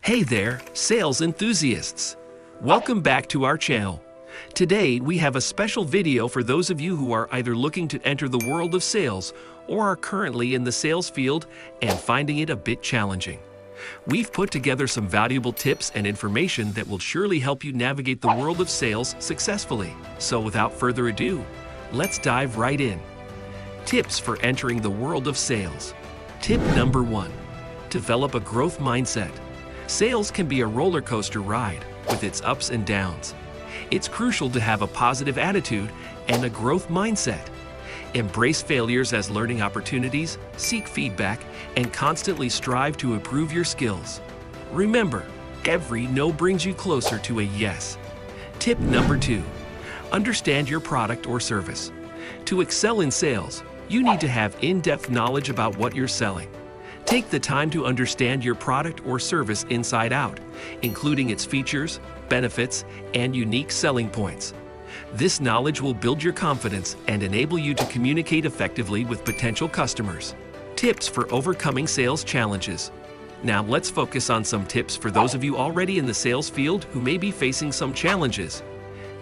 Hey there, sales enthusiasts! Welcome back to our channel. Today, we have a special video for those of you who are either looking to enter the world of sales or are currently in the sales field and finding it a bit challenging. We've put together some valuable tips and information that will surely help you navigate the world of sales successfully. So without further ado, let's dive right in. Tips for entering the world of sales. Tip number 1. Develop a growth mindset. Sales can be a roller coaster ride with its ups and downs. It's crucial to have a positive attitude and a growth mindset. Embrace failures as learning opportunities, seek feedback, and constantly strive to improve your skills. Remember, every no brings you closer to a yes. Tip number 2. Understand your product or service. To excel in sales, you need to have in-depth knowledge about what you're selling. Take the time to understand your product or service inside out, including its features, benefits, and unique selling points. This knowledge will build your confidence and enable you to communicate effectively with potential customers. Tips for overcoming sales challenges. Now let's focus on some tips for those of you already in the sales field who may be facing some challenges.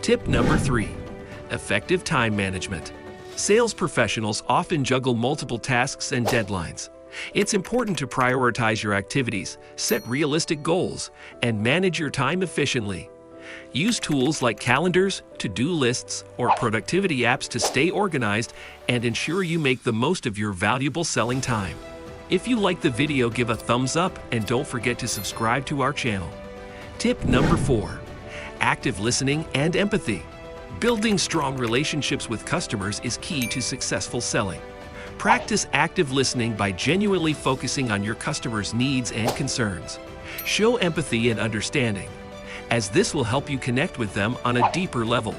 Tip number 3. Effective time management. Sales professionals often juggle multiple tasks and deadlines. It's important to prioritize your activities, set realistic goals, and manage your time efficiently. Use tools like calendars, to-do lists, or productivity apps to stay organized and ensure you make the most of your valuable selling time. If you like the video, give a thumbs up and don't forget to subscribe to our channel. Tip number 4. Active listening and empathy. Building strong relationships with customers is key to successful selling. Practice active listening by genuinely focusing on your customers' needs and concerns. Show empathy and understanding, as this will help you connect with them on a deeper level.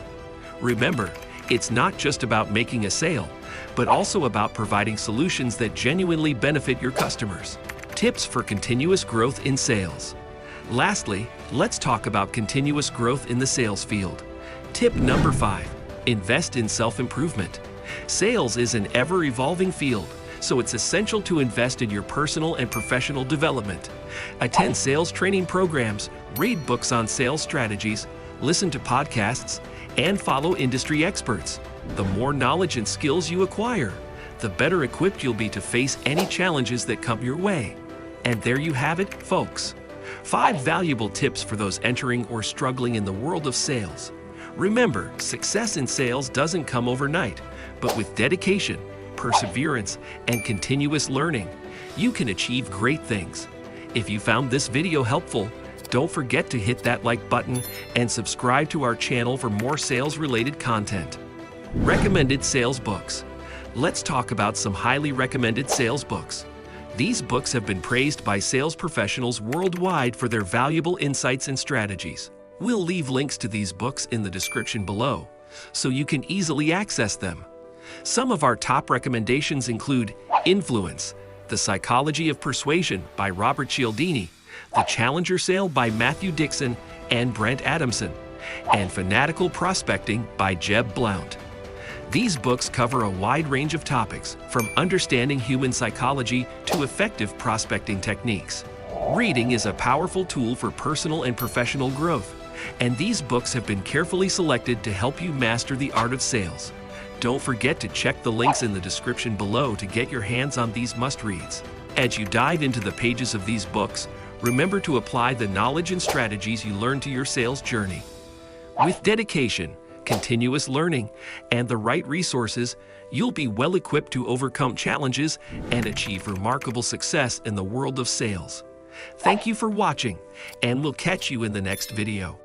Remember, it's not just about making a sale, but also about providing solutions that genuinely benefit your customers. Tips for continuous growth in sales. Lastly, let's talk about continuous growth in the sales field. Tip number 5. Invest in self-improvement. Sales is an ever-evolving field, so it's essential to invest in your personal and professional development. Attend sales training programs, read books on sales strategies, listen to podcasts, and follow industry experts. The more knowledge and skills you acquire, the better equipped you'll be to face any challenges that come your way. And there you have it, folks. 5 valuable tips for those entering or struggling in the world of sales. Remember, success in sales doesn't come overnight, but with dedication, perseverance, and continuous learning, you can achieve great things. If you found this video helpful, don't forget to hit that like button and subscribe to our channel for more sales-related content. Recommended sales books. Let's talk about some highly recommended sales books. These books have been praised by sales professionals worldwide for their valuable insights and strategies. We'll leave links to these books in the description below, so you can easily access them. Some of our top recommendations include Influence, The Psychology of Persuasion by Robert Cialdini, The Challenger Sale by Matthew Dixon and Brent Adamson, and Fanatical Prospecting by Jeb Blount. These books cover a wide range of topics, from understanding human psychology to effective prospecting techniques. Reading is a powerful tool for personal and professional growth, and these books have been carefully selected to help you master the art of sales. Don't forget to check the links in the description below to get your hands on these must-reads. As you dive into the pages of these books, remember to apply the knowledge and strategies you learn to your sales journey. With dedication, continuous learning, and the right resources, you'll be well equipped to overcome challenges and achieve remarkable success in the world of sales. Thank you for watching, and we'll catch you in the next video.